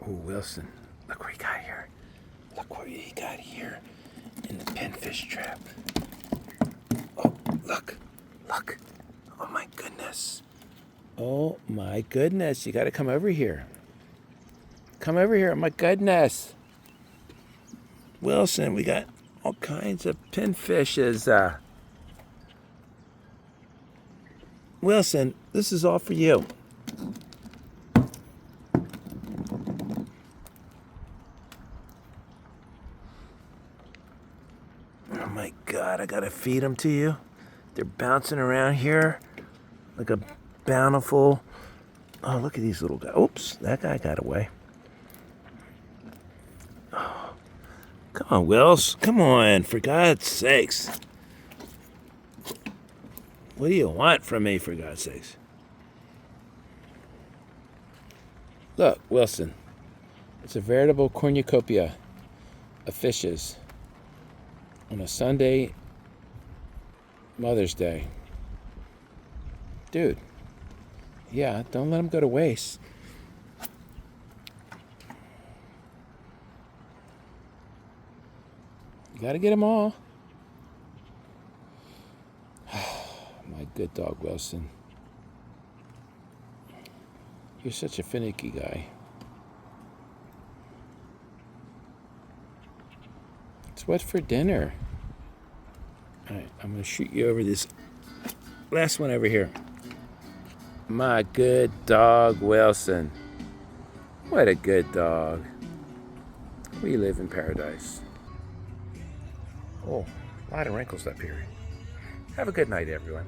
Oh, Wilson, look what he got here. Look what he got here in the pinfish trap. Oh, look. Oh, my goodness. Oh, my goodness. You got to come over here. Come over here. Oh, my goodness. Wilson, we got all kinds of pinfishes. Wilson, this is all for you. Oh my God, I gotta feed them to you. They're bouncing around here like a bountiful. Oh, look at these little guys. Oops, that guy got away. Oh, come on, Wills. Come on, for God's sakes. What do you want from me, for God's sakes? Look, Wilson. It's a veritable cornucopia of fishes on a Sunday, Mother's Day. Dude, yeah, don't let them go to waste. You gotta get them all. My good dog, Wilson. You're such a finicky guy. It's what for dinner? All right, I'm gonna shoot you over this last one over here. My good dog, Wilson. What a good dog. We live in paradise. Oh, a lot of wrinkles up here. Have a good night, everyone.